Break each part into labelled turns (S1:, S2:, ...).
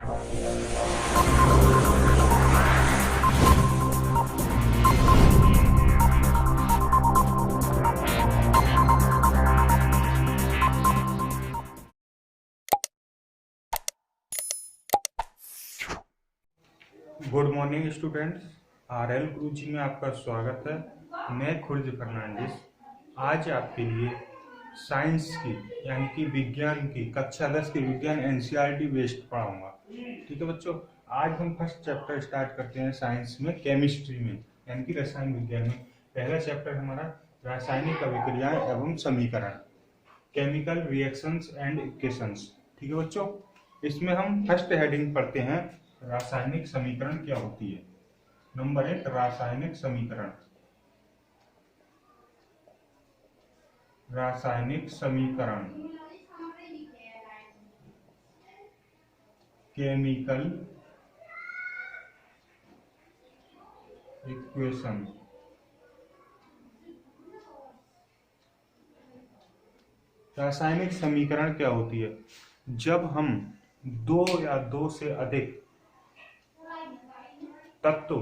S1: Good morning students, RL गुरुजी में आपका स्वागत है। मैं खुर्ज फर्नांडिस आज आपके लिए साइंस की यानी कि विज्ञान की कक्षा 10 की विज्ञान एनसीईआरटी बेस्ड पढ़ाऊंगा। ठीक है बच्चों, आज हम फर्स्ट चैप्टर स्टार्ट करते हैं साइंस में, केमिस्ट्री में यानी कि रसायन विज्ञान में। पहला चैप्टर हमारा रासायनिक अभिक्रियाएं एवं समीकरण, केमिकल रिएक्शंस एंड इक्वेशंस। ठीक है बच्चों, इसमें हम फर्स्ट हेडिंग पढ़ते हैं रासायनिक समीकरण क्या होती है। नंबर 1, रासायनिक समीकरण। रासायनिक समीकरण, केमिकल इक्वेशन। रासायनिक समीकरण क्या होती है? जब हम दो या दो से अधिक तत्व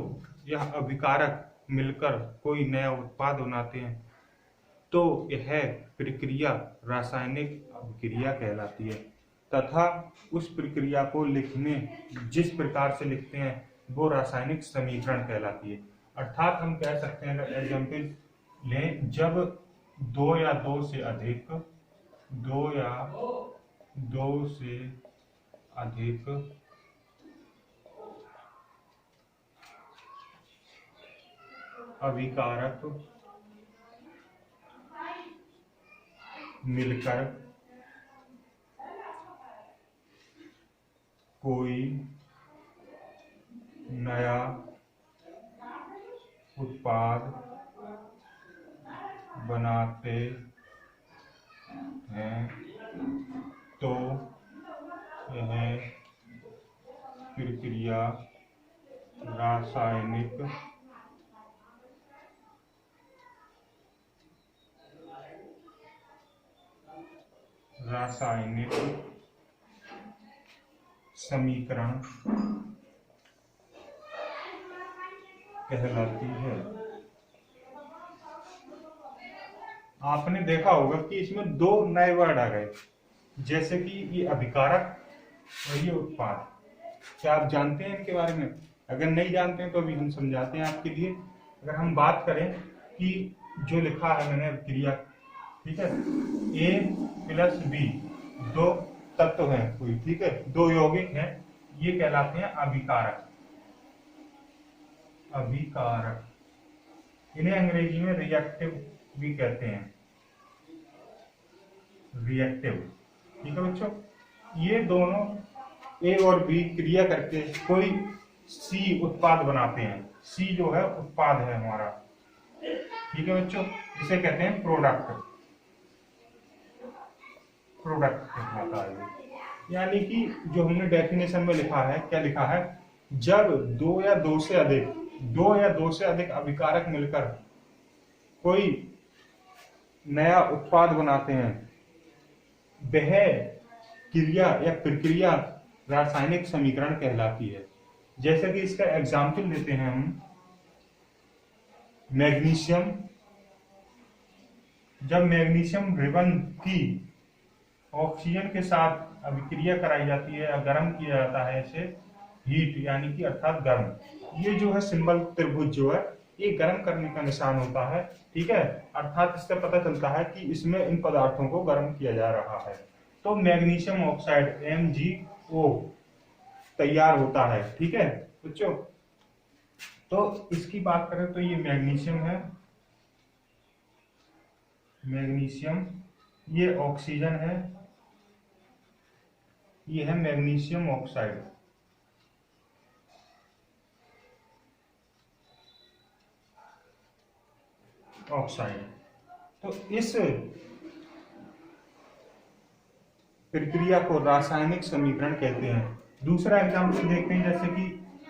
S1: या अभिकारक मिलकर कोई नया उत्पाद बनाते हैं तो यह प्रक्रिया रासायनिक अभिक्रिया कहलाती है, तथा उस प्रक्रिया को जिस प्रकार से लिखते हैं वो रासायनिक समीकरण कहलाती है। अर्थात हम कह सकते हैं, अगर एग्जाम्पल लें, जब दो या दो से अधिक अभिकारक मिलकर कोई नया उत्पाद बनाते हैं तो यह प्रक्रिया रासायनिक समीकरण कहलाती है। आपने देखा होगा कि इसमें दो नए वर्ड आ गए, जैसे कि ये अभिकारक और ये उत्पाद। क्या आप जानते हैं इनके बारे में? अगर नहीं जानते हैं तो अभी हम समझाते हैं आपके लिए। अगर हम बात करें कि जो लिखा है मैंने क्रिया, ठीक है, A+B दो तत्व हैं कोई, ठीक है, दो यौगिक हैं, ये कहलाते हैं अभिकारक। इन्हें अंग्रेजी में रिएक्टिव भी कहते हैं, रिएक्टिव। ठीक है बच्चों, ये दोनों A और B क्रिया करके कोई C उत्पाद बनाते हैं। C जो है उत्पाद है हमारा, ठीक है बच्चों, इसे कहते हैं प्रोडक्ट कहलाता है। यानी कि जो हमने डेफिनेशन में लिखा है, क्या लिखा है? जब दो या दो से अधिक अभिकारक मिलकर कोई नया उत्पाद बनाते हैं, वह क्रिया या प्रक्रिया रासायनिक समीकरण कहलाती है। जैसे कि इसका एग्जाम्पल देते हैं हम, मैग्नीशियम। जब मैग्नीशियम रिबन की ऑक्सीजन के साथ अभिक्रिया कराई जाती है या गर्म किया जाता है, इसे हीट यानी कि अर्थात गर्म। ये जो है सिंबल त्रिभुज जो है, ये गर्म करने का निशान होता है, ठीक है। अर्थात इससे पता चलता है कि इसमें इन पदार्थों को गर्म किया जा रहा है, तो मैग्नीशियम ऑक्साइड MgO तैयार होता है। ठीक है बच्चों, तो इसकी बात करें तो ये मैग्नीशियम है, ये ऑक्सीजन है, ये है मैग्नीशियम ऑक्साइड। तो इस प्रक्रिया को रासायनिक समीकरण कहते हैं। दूसरा एग्जाम्पल देखते हैं, जैसे कि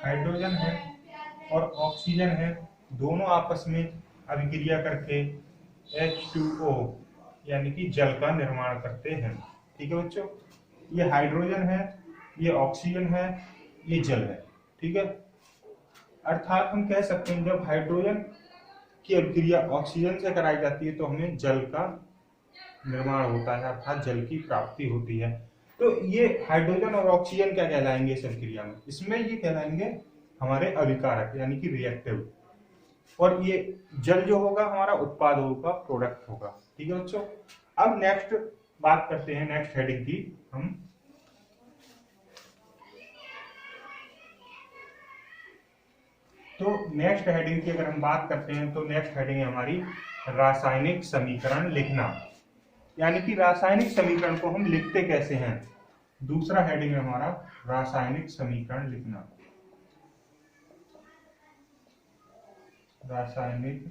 S1: हाइड्रोजन है और ऑक्सीजन है, दोनों आपस में अभिक्रिया करके H2O यानी कि जल का निर्माण करते हैं। ठीक है बच्चों, ये हाइड्रोजन है ये ऑक्सीजन है, ये जल है। ठीक है, अर्थात हम कह सकते हैं जब हाइड्रोजन की अभिक्रिया ऑक्सीजन से कराई जाती है तो हमें जल का निर्माण होता है, अर्थात जल की प्राप्ति होती है। तो ये हाइड्रोजन और ऑक्सीजन क्या कहलाएंगे इस अभिक्रिया में? इसमें ये कहलाएंगे हमारे अभिकारक यानी कि रिएक्टिव, और ये जल जो होगा हमारा उत्पाद होगा, प्रोडक्ट होगा। ठीक है बच्चों, अब नेक्स्ट बात करते हैं नेक्स्ट हेडिंग की हम। तो नेक्स्ट हेडिंग की अगर हम बात करते हैं तो नेक्स्ट हेडिंग है हमारी रासायनिक समीकरण लिखना, यानी कि रासायनिक समीकरण को हम लिखते कैसे हैं। दूसरा हेडिंग है हमारा रासायनिक समीकरण लिखना। रासायनिक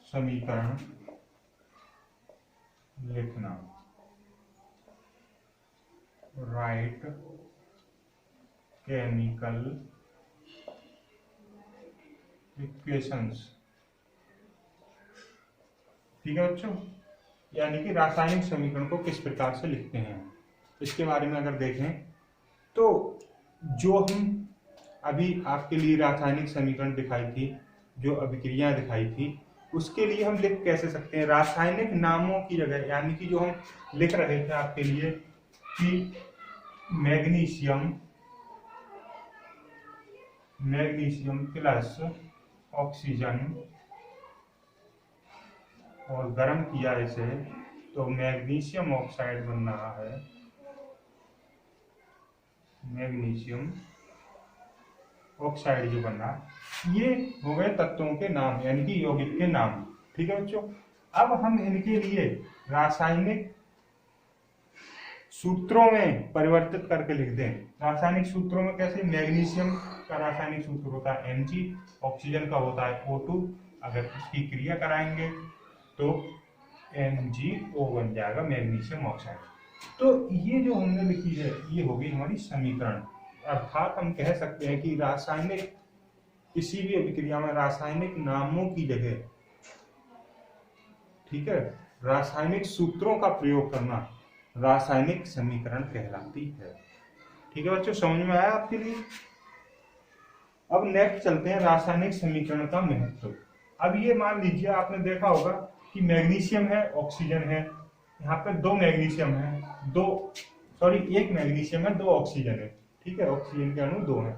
S1: समीकरण लिखना, राइट केमिकल इक्वेशंस। ठीक है बच्चों, यानी कि रासायनिक समीकरण को किस प्रकार से लिखते हैं इसके बारे में अगर देखें तो जो हम अभी आपके लिए रासायनिक समीकरण दिखाई थी, जो अभिक्रियाएं दिखाई थी, उसके लिए हम लिख कैसे सकते हैं रासायनिक नामों की जगह, यानी कि जो हम लिख रहे थे आपके लिए कि मैग्नीशियम प्लस ऑक्सीजन और गर्म किया इसे तो मैग्नीशियम ऑक्साइड बन रहा है, मैग्नीशियम ऑक्साइड जो बन रहा है। ये हो गए तत्वों के नाम यानी कि यौगिक के नाम। ठीक है बच्चों, अब हम इनके लिए रासायनिक सूत्रों में परिवर्तित करके लिख दें। रासायनिक सूत्रों में कैसे? मैग्नीशियम का रासायनिक सूत्र होता है Mg, ऑक्सीजन का होता है O2, अगर इसकी क्रिया कराएंगे तो MgO बन जाएगा, मैग्नीशियम ऑक्साइड। तो ये जो हमने लिखी है ये होगी हमारी समीकरण, अर्थात हम कह सकते हैं कि रासायनिक किसी भी अभिक्रिया में रासायनिक नामों की जगह, ठीक है, रासायनिक सूत्रों का प्रयोग करना रासायनिक समीकरण कहलाती है। ठीक है बच्चों, समझ में आया आपके लिए? अब नेक्स्ट चलते हैं रासायनिक समीकरण का महत्व। अब ये मान लीजिए आपने देखा होगा कि मैग्नीशियम है, ऑक्सीजन है, यहाँ पे दो मैग्नीशियम है, एक मैग्नीशियम है, दो ऑक्सीजन है। ठीक है, ऑक्सीजन के अणु दो हैं।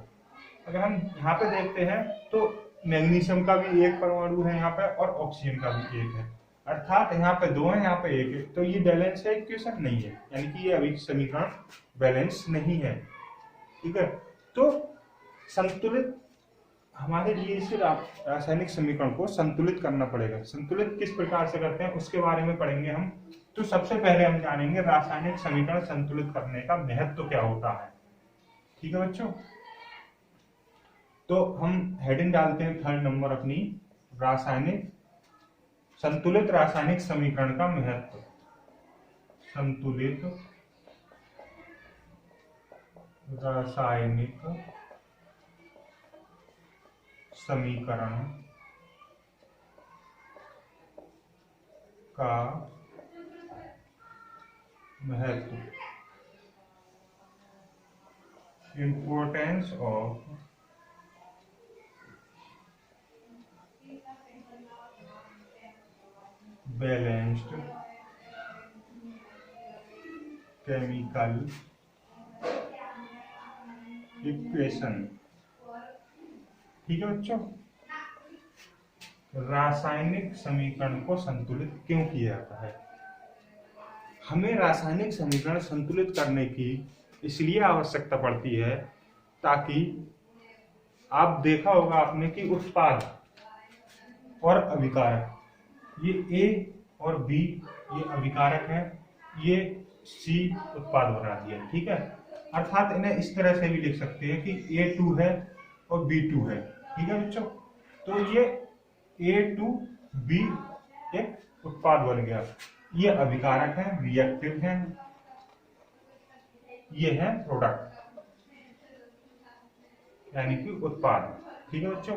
S1: अगर हम यहाँ पे देखते हैं तो मैग्नीशियम का भी एक परमाणु है यहाँ पे और ऑक्सीजन का भी एक है, अर्थात यहाँ पे दो है, यहाँ पे एक है। तो ये बैलेंस है इक्वेशन? नहीं है, यानी कि ये अभी समीकरण बैलेंस नहीं है। ठीक है, तो संतुलित हमारे लिए इस रासायनिक समीकरण को संतुलित करना पड़ेगा। संतुलित किस प्रकार से करते हैं उसके बारे में पढ़ेंगे हम। तो सबसे पहले हम जानेंगे रासायनिक समीकरण संतुलित करने का महत्व क्या होता है। ठीक है बच्चों, तो हम हेडिंग डालते हैं 3rd नंबर अपनी, संतुलित रासायनिक समीकरण का महत्व। संतुलित रासायनिक समीकरण का महत्व, importance of balanced chemical equation. ठीक है बच्चों, रासायनिक समीकरण को संतुलित क्यों किया जाता है? हमें रासायनिक समीकरण संतुलित करने की इसलिए आवश्यकता पड़ती है ताकि आप देखा होगा आपने कि उत्पाद और अभिकारक, ये A और B ये अभिकारक है, ये C उत्पाद बना दिया। ठीक है, अर्थात इन्हें इस तरह से भी लिख सकते हैं कि A2 है और B2 है। ठीक है बच्चों, तो ये A2B एक उत्पाद बन गया। ये अभिकारक है, रिएक्टिव है, ये है प्रोडक्ट यानी कि उत्पाद। ठीक है बच्चों,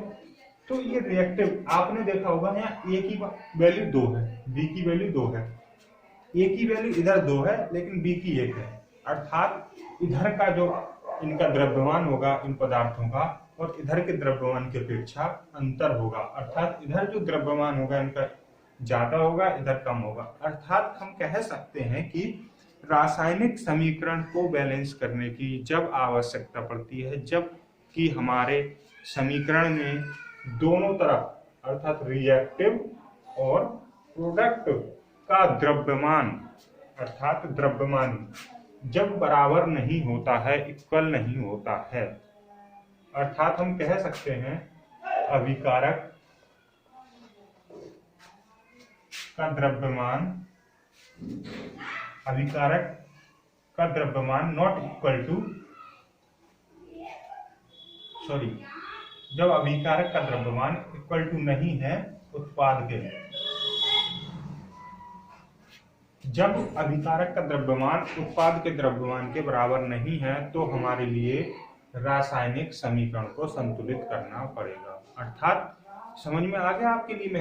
S1: तो ये रिएक्टिव आपने देखा होगा यहाँ A की वैल्यू 2 है, B की वैल्यू 2 है। A की वैल्यू इधर 2 है लेकिन B की 1 है, अर्थात इधर का जो इनका द्रव्यमान होगा इन पदार्थों का और इधर के द्रव्यमान की अपेक्षा अंतर होगा, अर्थात इधर जो द्रव्यमान होगा इनका ज्यादा होगा, इधर कम होगा। अर्थात हम कह सकते हैं कि रासायनिक समीकरण को बैलेंस करने की जब आवश्यकता पड़ती है, जब कि हमारे समीकरण में दोनों तरफ अर्थात रिएक्टिव और प्रोडक्ट का द्रव्यमान अर्थात द्रव्यमान जब बराबर नहीं होता है, इक्वल नहीं होता है, अर्थात हम कह सकते हैं अभिकारक का द्रव्यमान नॉट इक्वल टू जब अभिकारक का द्रव्यमान इक्वल टू नहीं है उत्पाद के, जब अभिकारक का द्रव्यमान उत्पाद के द्रव्यमान के बराबर नहीं है तो हमारे लिए रासायनिक समीकरण को संतुलित करना पड़ेगा। अर्थात समझ में आ गया आपके लिए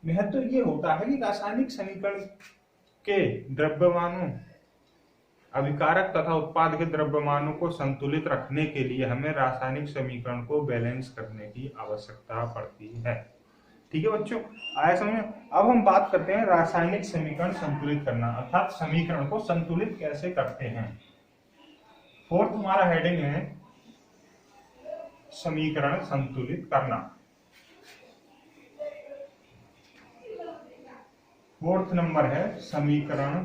S1: महत्व ये होता है कि रासायनिक समीकरण के द्रव्यमानों अभिकारक तथा उत्पाद के द्रव्यमानों को संतुलित रखने के लिए हमें रासायनिक समीकरण को बैलेंस करने की आवश्यकता पड़ती है। ठीक है बच्चों, आया समझ में। अब हम बात करते हैं रासायनिक समीकरण संतुलित करना, अर्थात समीकरण को संतुलित कैसे करते हैं। फोर्थ हमारा हेडिंग है समीकरण संतुलित करना। फोर्थ नंबर है समीकरण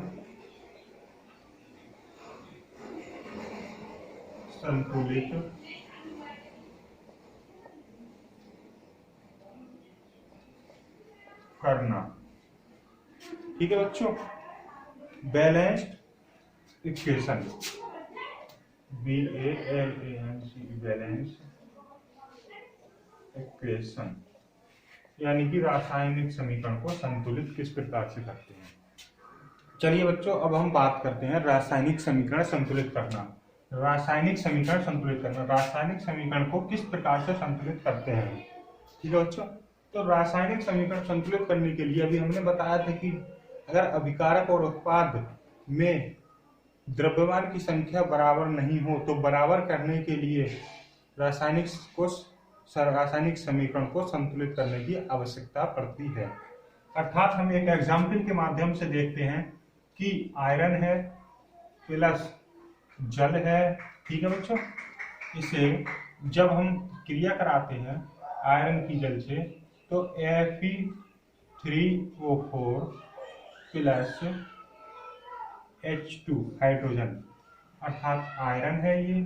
S1: संतुलित करना। ठीक है बच्चों, balanced equation BALANCE balance equation यानी कि रासायनिक समीकरण को संतुलित किस प्रकार से करते हैं। चलिए बच्चों, अब हम बात करते हैं रासायनिक समीकरण संतुलित करना। रासायनिक समीकरण संतुलित करना, रासायनिक समीकरण को किस प्रकार से संतुलित करते हैं। ठीक है बच्चों, तो रासायनिक समीकरण संतुलित करने के लिए अभी हमने बताया था कि अगर अभिकारक और उत्पाद में द्रव्यमान की संख्या बराबर नहीं हो तो बराबर करने के लिए रासायनिक समीकरण को संतुलित करने की आवश्यकता पड़ती है। अर्थात हम एक एग्जाम्पल के माध्यम से देखते हैं कि आयरन है प्लस जल है। ठीक है बच्चों, इसे जब हम क्रिया कराते हैं आयरन की जल से तो Fe3O4 प्लस H2 हाइड्रोजन, अर्थात आयरन है ये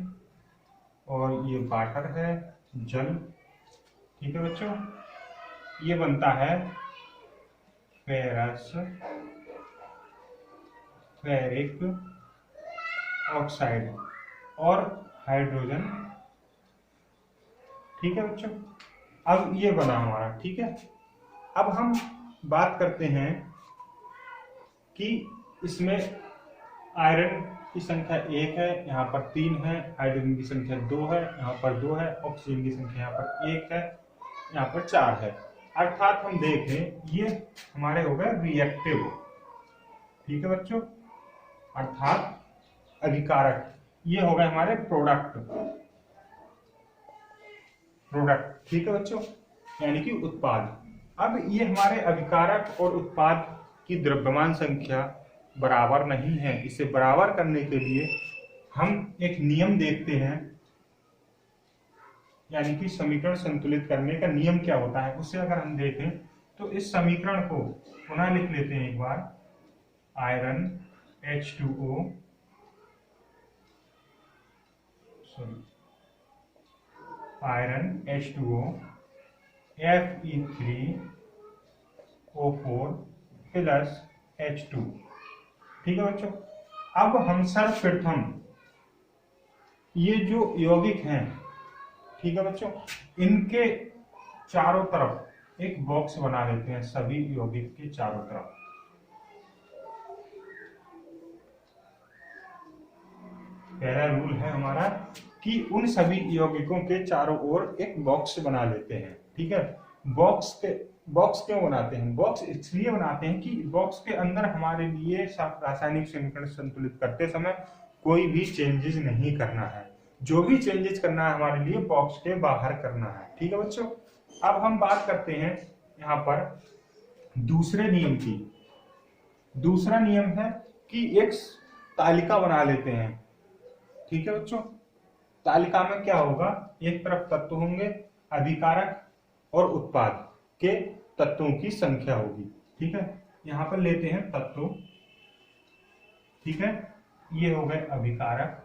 S1: और ये वाटर है जल। ठीक है बच्चों, ये बनता है फेरिक ऑक्साइड और हाइड्रोजन। ठीक है बच्चों, अब ये बना हमारा। ठीक है, अब हम बात करते हैं कि इसमें आयरन की संख्या 1 है, यहाँ पर 3 है, हाइड्रोजन की संख्या 2 है, यहाँ पर 2 है, ऑक्सीजन की संख्या यहाँ पर 1 है, यहाँ पर 4 है। अर्थात हम देखें ये हमारे हो गए रिएक्टिव। ठीक है बच्चों, अर्थात अभिकारक, ये हो गए हमारे प्रोडक्ट। ठीक है बच्चों, यानी कि उत्पाद। अब ये हमारे अभिकारक और उत्पाद की द्रव्यमान संख्या बराबर नहीं है, इसे बराबर करने के लिए हम एक नियम देखते हैं, यानी कि समीकरण संतुलित करने का नियम क्या होता है उसे अगर हम देखें तो इस समीकरण को पुनः लिख लेते हैं एक बार। Iron H2O iron H2O Fe3O4 plus H2। ठीक है बच्चों, अब हम सर्वप्रथम ये जो यौगिक हैं, ठीक है बच्चों, इनके चारों तरफ एक बॉक्स बना लेते हैं, सभी यौगिक के चारों तरफ। पहला रूल है हमारा कि उन सभी यौगिकों के चारों ओर एक बॉक्स बना लेते हैं। ठीक है, बॉक्स क्यों बनाते हैं? बॉक्स इसलिए बनाते हैं कि बॉक्स के अंदर हमारे लिए रासायनिक समीकरण संतुलित करते समय कोई भी चेंजेस नहीं करना है। जो भी चेंजेस करना है हमारे लिए बॉक्स के बाहर करना है। ठीक है बच्चों, अब हम बात करते हैं यहाँ पर दूसरे नियम की। दूसरा नियम है कि एक तालिका बना लेते हैं। ठीक है बच्चों, तालिका में क्या होगा, एक तरफ तत्व होंगे, अभिकारक और उत्पाद के तत्वों की संख्या होगी। ठीक है, यहां पर लेते हैं तत्व। ठीक है, ये हो गए अभिकारक,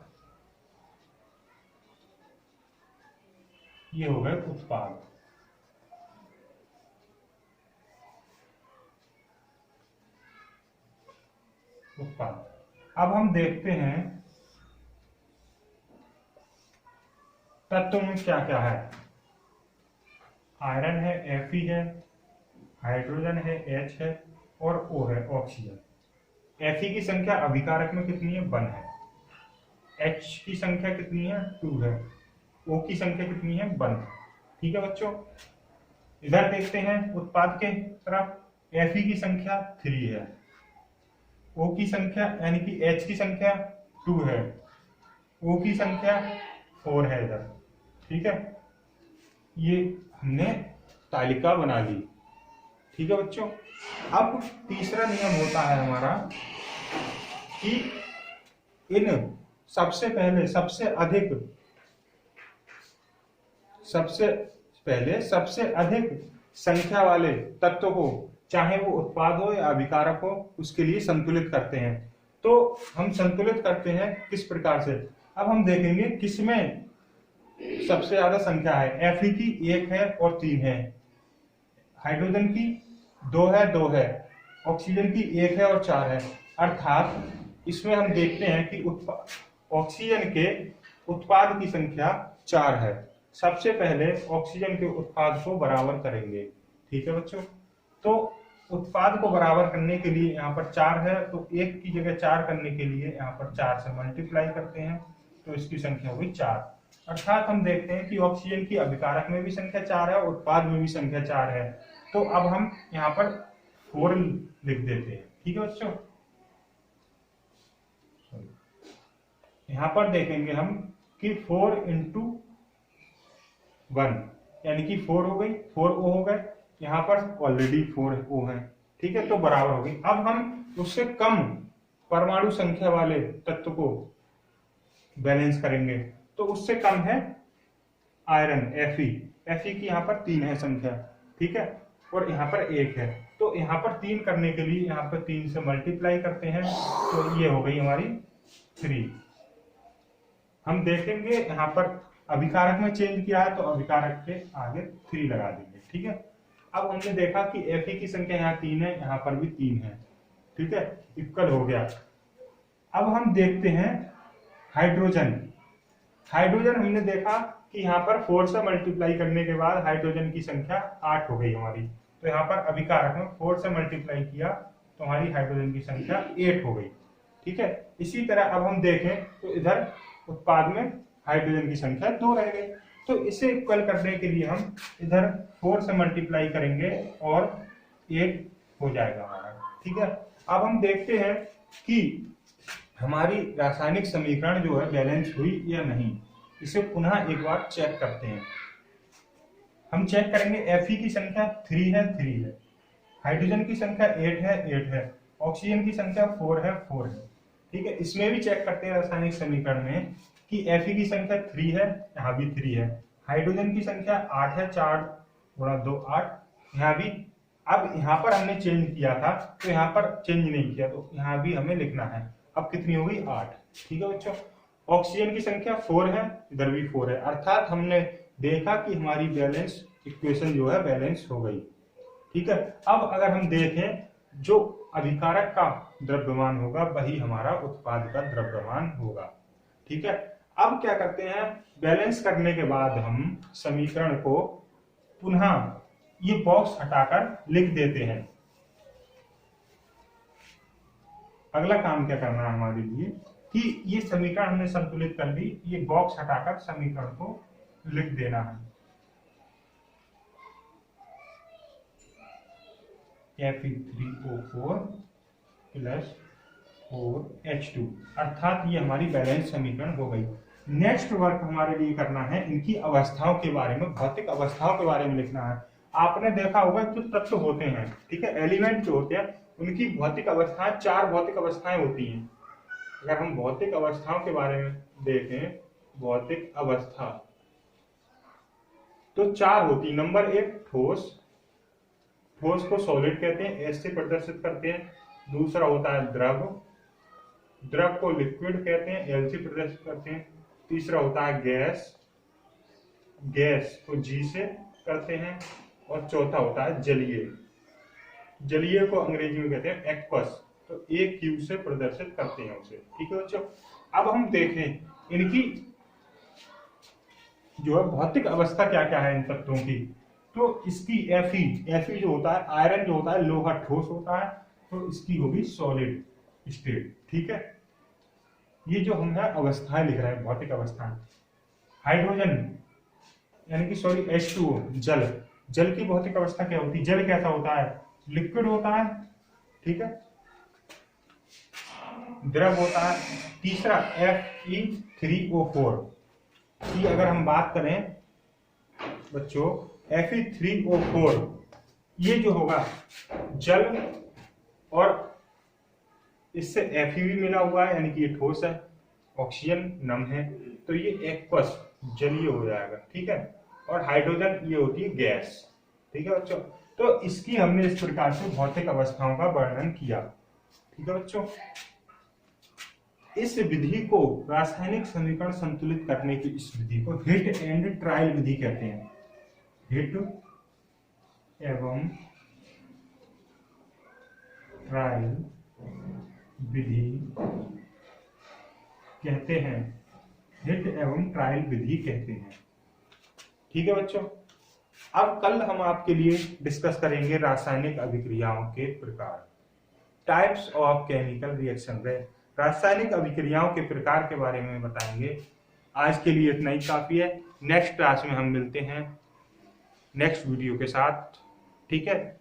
S1: ये हो गए उत्पाद। अब हम देखते हैं तत्वों में क्या क्या है। आयरन है, Fe है, हाइड्रोजन है, H है और O है, ऑक्सीजन। Fe की संख्या अभिकारक में कितनी है, 1 है। H की संख्या कितनी है, 2 है। O की संख्या कितनी है, 1 है। ठीक है बच्चों, इधर देखते हैं उत्पाद के तरफ। Fe की संख्या 3 है, O की संख्या यानी कि H की संख्या 2 है, O की संख्या 4 है इधर। ठीक है, ये हमने तालिका बना ली। ठीक है बच्चों, अब तीसरा नियम होता है हमारा कि इन सबसे पहले सबसे अधिक संख्या वाले तत्व को, चाहे वो उत्पाद हो या अभिकारक हो, उसके लिए संतुलित करते हैं। तो हम संतुलित करते हैं किस प्रकार से, अब हम देखेंगे किसमें सबसे ज्यादा संख्या है। Fe की 1 है और 3 है, हाइड्रोजन की 2 है, ऑक्सीजन की 1 है और 4 है। अर्थात इसमें हम देखते हैं कि ऑक्सीजन के उत्पाद की संख्या 4 है। सबसे पहले ऑक्सीजन के उत्पाद को बराबर करेंगे। ठीक है बच्चों, तो उत्पाद को बराबर करने के लिए यहाँ पर 4 है, तो 1 की जगह 4 करने के लिए यहाँ पर 4 से मल्टीप्लाई करते हैं, तो इसकी संख्या हुई 4। अर्थात हम देखते हैं कि ऑक्सीजन की अभिकारक में भी संख्या 4 है, उत्पाद में भी संख्या 4 है। तो अब हम यहाँ पर 4 लिख देते हैं। ठीक है बच्चों, यहाँ पर देखेंगे हम कि 4 इंटू 1 यानी कि 4 हो गई, 4O हो गए, यहाँ पर ऑलरेडी 4O है। ठीक है, तो बराबर हो गई। अब हम उससे कम परमाणु संख्या वाले तत्व को बैलेंस करेंगे, तो उससे कम है आयरन, Fe की यहाँ पर 3 है संख्या। ठीक है, और यहाँ पर 1 है, तो यहाँ पर 3 करने के लिए यहाँ पर 3 से मल्टीप्लाई करते हैं, तो ये हो गई हमारी 3। हम देखेंगे यहाँ पर अभिकारक में चेंज किया है, तो अभिकारक के आगे 3 लगा देंगे। ठीक है, अब हमने देखा कि Fe की संख्या यहाँ 3 है, यहाँ पर भी 3 है। ठीक है, इक्वल हो गया। अब हम देखते हैं हाइड्रोजन हमने देखा कि यहाँ पर 4 से मल्टीप्लाई करने के बाद हाइड्रोजन की संख्या 8 हो गई हमारी। तो यहाँ पर अभिकारक में 4 से मल्टीप्लाई किया तो हमारी हाइड्रोजन की संख्या 8 हो गई। ठीक है, इसी तरह अब हम देखें तो इधर उत्पाद में हाइड्रोजन की संख्या 2 रह गई, तो इसे इक्वल करने के लिए हम इधर 4 से मल्टीप्लाई करेंगे और 8 हो जाएगा हमारा। ठीक है, अब हम देखते हैं कि हमारी रासायनिक समीकरण जो है बैलेंस हुई या नहीं, इसे पुनः एक बार चेक करते हैं। हम चेक करेंगे Fe की संख्या 3 है, हाइड्रोजन की संख्या 8 है, ऑक्सीजन की संख्या 4 है। ठीक है, इसमें भी चेक करते हैं रासायनिक समीकरण में कि Fe की संख्या 3 है, यहाँ भी 3 है, हाइड्रोजन की संख्या 8 है, 4 गुणा 2 8, यहाँ भी। अब यहाँ पर हमने चेंज किया था, तो यहाँ पर चेंज नहीं किया, तो यहाँ भी हमें लिखना है। अब कितनी हो गई, 8। ठीक है बच्चों, ऑक्सीजन की संख्या 4 है, इधर भी 4 है, अर्थात हमने देखा कि हमारी बैलेंस इक्वेशन जो है बैलेंस हो गई। ठीक है, अब अगर हम देखें जो अभिकारक का द्रव्यमान होगा वही हमारा उत्पाद का द्रव्यमान होगा। ठीक है, अब क्या करते हैं, बैलेंस करने के बाद हम समीकरण को पुनः ये बॉक्स हटाकर लिख देते हैं। अगला काम क्या करना है हमारे लिए कि ये समीकरण हमने संतुलित कर ली, ये बॉक्स हटाकर समीकरण को लिख देना है। Fe3O4 प्लस और H2, अर्थात ये हमारी बैलेंस समीकरण हो गई। नेक्स्ट वर्क हमारे लिए करना है इनकी अवस्थाओं के बारे में, भौतिक अवस्थाओं के बारे में लिखना है। आपने देखा होगा जो तत्व होते हैं, ठीक है, एलिमेंट जो होते हैं उनकी भौतिक अवस्थाएं, 4 भौतिक अवस्थाएं होती हैं। अगर हम भौतिक अवस्थाओं के बारे में देखें, भौतिक अवस्था तो 4 होती है। नंबर 1 ठोस, ठोस को सॉलिड कहते हैं, एस से प्रदर्शित करते हैं। दूसरा होता है द्रव, द्रव को लिक्विड कहते हैं, एल से प्रदर्शित करते हैं। तीसरा होता है गैस, गैस को जी से करते हैं। और चौथा होता है जलीय, जलीय को अंग्रेजी में कहते हैं एक्वस, तो एक क्यू से प्रदर्शित करते हैं उसे। ठीक है बच्चों, अब हम देखें इनकी जो है भौतिक अवस्था क्या क्या है इन तत्वों की। तो इसकी Fe जो होता है, आयरन जो होता है, लोहा ठोस होता है, तो इसकी होगी सॉलिड स्टेट। ठीक है, ये जो हम है अवस्थाएं लिख रहे हैं, भौतिक अवस्थाएं। हाइड्रोजन यानी कि सॉरी H2O, जल, जल की भौतिक अवस्था क्या होती है? जल कैसा होता है? लिक्विड होता है। ठीक है, द्रव होता है। तीसरा Fe3O4 की अगर हम बात करें बच्चों, Fe3O4 ये जो होगा जल, और इससे Fe भी मिला हुआ है, यानी कि ये ठोस है, ऑक्सीजन नम है, तो ये एक्वस जलीय हो जाएगा। ठीक है, और हाइड्रोजन ये होती है गैस। ठीक है बच्चों, तो इसकी हमने इस प्रकार से भौतिक अवस्थाओं का वर्णन किया। ठीक है बच्चों, इस विधि को, रासायनिक समीकरण संतुलित करने की इस विधि को हिट एंड ट्रायल विधि कहते हैं। हिट एवं ट्रायल विधि कहते हैं, हिट एवं ट्रायल विधि कहते हैं। ठीक है बच्चों, अब कल हम आपके लिए डिस्कस करेंगे रासायनिक अभिक्रियाओं के प्रकार, टाइप्स ऑफ केमिकल रिएक्शन। रासायनिक अभिक्रियाओं के प्रकार के बारे में बताएंगे। आज के लिए इतना ही काफी है। नेक्स्ट क्लास में हम मिलते हैं नेक्स्ट वीडियो के साथ। ठीक है,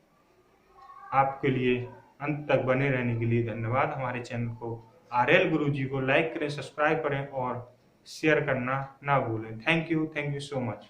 S1: आपके लिए अंत तक बने रहने के लिए धन्यवाद। हमारे चैनल को RL गुरुजी को लाइक करें, सब्सक्राइब करें और शेयर करना ना भूलें। Thank you so much.